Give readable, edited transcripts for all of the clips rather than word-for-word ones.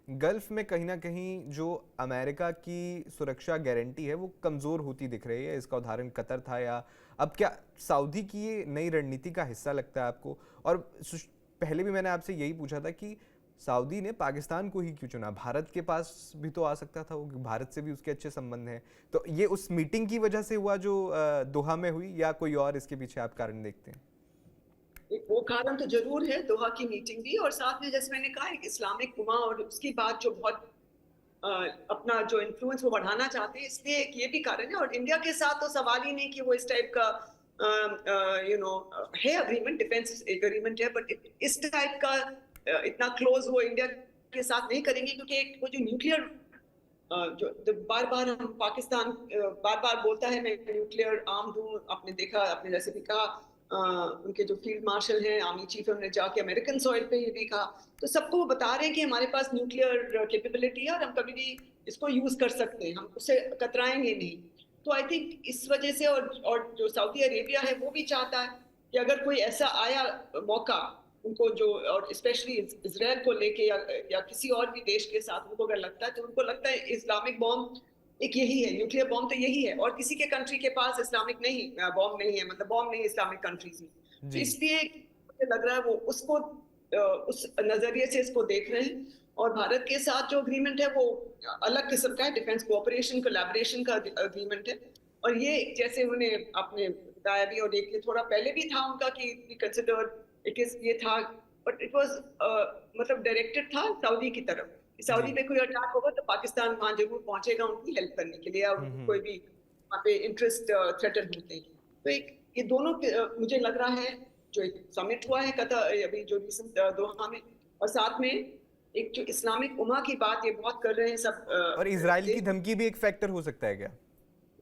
Gulf में कहीं ना कहीं जो अमेरिका की सुरक्षा गारंटी है वो कमज़ोर होती दिख रही है। इसका उदाहरण कतर था, या अब क्या सऊदी की ये नई रणनीति का हिस्सा लगता है आपको? और पहले भी मैंने आपसे यही पूछा था कि सऊदी ने पाकिस्तान को ही क्यों चुना? भारत के पास भी तो आ सकता था वो, भारत से भी उसके अच्छे संबंध हैं। तो ये उस मीटिंग की वजह से हुआ जो दोहा में हुई, या कोई और इसके पीछे आप कारण देखते हैं? वो कारण तो जरूर है, दोहा की मीटिंग भी, और साथ में जैसे मैंने कहा एक इस्लामिक उम्मा और उसकी बात जो बहुत अ, अपना जो इन्फ्लुएंस वो बढ़ाना चाहते हैं, इसलिए एक ये भी कारण है। और इंडिया के साथ तो सवाल ही नहीं कि वो इस टाइप का है अग्रीमेंट, डिफेंस एग्रीमेंट है, बट इस टाइप का इतना क्लोज वो इंडिया के साथ नहीं करेंगे, क्योंकि एक वो जो न्यूक्लियर जो बार बार हम पाकिस्तान बार बार बोलता है मैं न्यूक्लियर आर्म हूँ। आपने देखा, आपने जैसे भी कहा, उनके जो फील्ड मार्शल हैं, आर्मी चीफ, उन्होंने जाके अमेरिकन सॉइल पे ये भी कहा। तो सबको वो बता रहे हैं कि हमारे पास न्यूक्लियर कैपेबिलिटी है और हम कभी भी इसको यूज कर सकते हैं, हम उससे कतराएंगे नहीं। तो आई थिंक इस वजह से, और जो सऊदी अरेबिया है वो भी चाहता है कि अगर कोई ऐसा आया मौका उनको, जो और स्पेशली इसराइल को लेके या किसी और भी देश के साथ उनको अगर लगता है, तो उनको लगता है इस्लामिक बॉम्ब एक यही है, न्यूक्लियर बॉम्ब तो यही है, और किसी के कंट्री के पास इस्लामिक नहीं बॉम्ब नहीं है, मतलब बॉम्ब नहीं इस्लामिक कंट्रीज में। तो जी। इसलिए मुझे लग रहा है वो उसको उस नजरिए से इसको देख रहे हैं। और भारत के साथ जो अग्रीमेंट है वो अलग किस्म का है, डिफेंस कोऑपरेशन कोलैबोरेशन का अग्रीमेंट है। और ये जैसे उन्हें आपने बताया भी, और ये थोड़ा पहले भी था उनका कि कंसिडर इट इज, ये था, बट इट वाज मतलब डायरेक्टेड था सऊदी की तरफ। जी। सऊदी पे कोई अटैक होगा तो पाकिस्तान वहां जरूर पहुंचेगा उनकी हेल्प करने के लिए, या उनको हम्म। कोई भी वहाँ पे इंटरेस्ट थ्रेटन होते हैं। तो एक ये दोनों मुझे लग रहा है, जो एक समिट हुआ है कतर अभी जो रिसेंट दोहा में, और साथ में एक जो इस्लामिक उम्मा की बात ये बहुत कर रहे हैं सब और इजराइल की देश, धमकी भी एक फैक्टर हो सकता है क्या?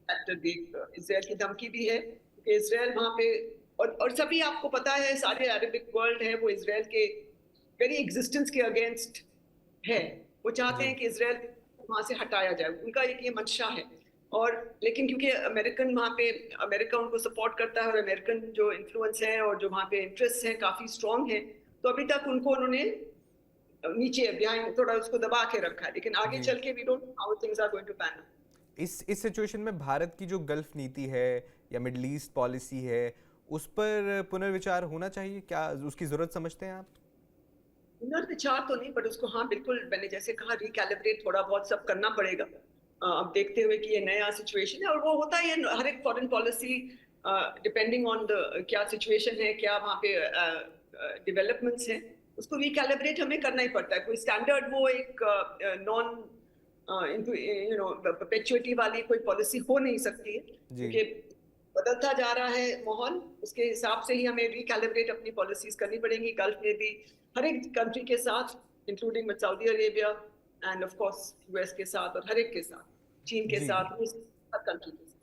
फैक्टर एक इसराइल की धमकी भी है कि इसराइल वहां पे, और सभी आपको पता है सारे अरबिक वर्ल्ड है वो इसराइल के वेरी एग्जिस्टेंस के अगेंस्ट है। वो चाहते जी। हैं कि इसराइल वहां से हटाया जाए, उनका एक ये मंशा है। और लेकिन क्योंकि अमेरिकन वहां पे, अमेरिका उनको सपोर्ट करता है और अमेरिकन जो इन्फ्लुएंस है और जो वहां पे इंटरेस्ट है काफी स्ट्रांग है, तो अभी तक उनको उन्होंने नीचे बिहाइंड थोड़ा उसको दबा के रखा है, लेकिन आगे जी। चल के we don't know how things are going to pan. इस सिचुएशन में भारत की जो गल्फ नीति है या मिडल ईस्ट पॉलिसी है, उस पर पुनर्विचार होना चाहिए क्या? उसकी जरूरत समझते हैं आप? पुनर्विचार तो नहीं, बट उसको हाँ बिल्कुल, मैंने जैसे कहा रिकैलिब्रेट थोड़ा बहुत सब करना पड़ेगा। अब देखते हुए कि ये नया सिचुएशन है, और वो होता है हर एक foreign policy depending on the क्या सिचुएशन है, क्या वहाँ पे डेवलपमेंट्स हैं, उसको रिकैलिब्रेट हमें करना ही पड़ता है। कोई स्टैंडर्ड वो एक नॉन परपेचुइटी वाली कोई पॉलिसी हो नहीं सकती है, जी। क्योंकि बदलता जा रहा है माहौल, उसके हिसाब से ही हमें रिकैलिब्रेट अपनी पॉलिसीज करनी पड़ेंगी गल्फ में भी, हर एक कंट्री के साथ, including with Saudi Arabia end of course US के साथ, और हर एक के साथ, चीन के जी। साथ, रूस, हर कंट्री के